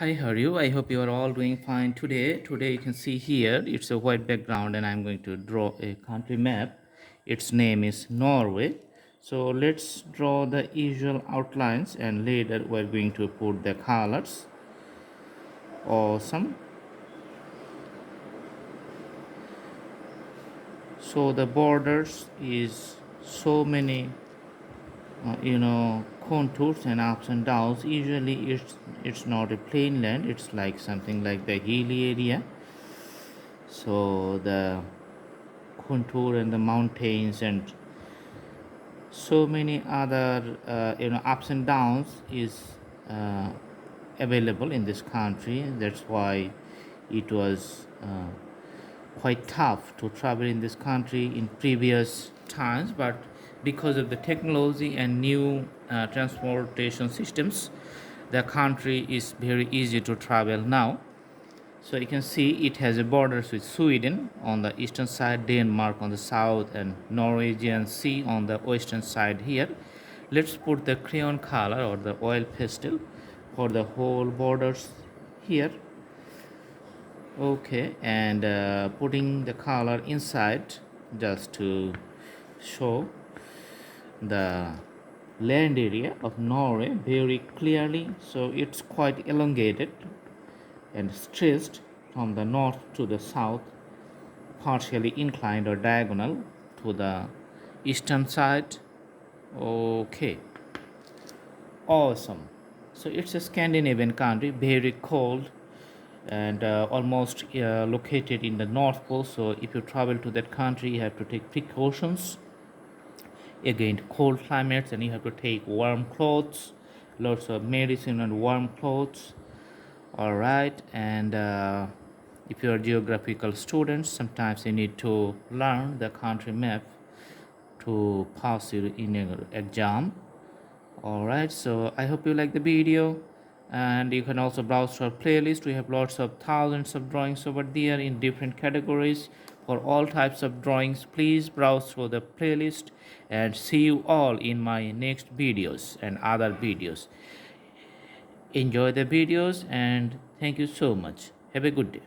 Hi, how are you? I hope you are all doing fine today. Today you can see here it's a white background and I'm going to draw a country map. Its name is Norway. So let's draw the usual outlines and later we're going to put the colors. Awesome. So the borders is so many contours and ups and downs. Usually it's not a plain land, it's like something like the hilly area. So the contour and the mountains and so many other ups and downs is uh, available in this country. That's why it was quite tough to travel in this country in previous times, but because of the technology and new transportation systems, the country is very easy to travel now. So you can see it has a borders with Sweden on the eastern side, Denmark on the south, and Norwegian Sea on the western side here. Let's put the crayon color or the oil pastel for the whole borders here. Okay, and putting the color inside just to show the land area of Norway very clearly. So it's quite elongated and stretched from the north to the south, partially inclined or diagonal to the eastern side. Okay, awesome. So it's a Scandinavian country, very cold and almost located in the North Pole. So if you travel to that country, you have to take precautions against cold climates and you have to take warm clothes, lots of medicine and warm clothes. All right, and if you are geographical students, sometimes you need to learn the country map to pass your in your exam. All right, so I hope you like the video, and you can also browse our playlist. We have lots of thousands of drawings over there in different categories for all types of drawings. Please browse through the playlist and see you all in my next videos and other videos. Enjoy the videos and thank you so much. Have a good day.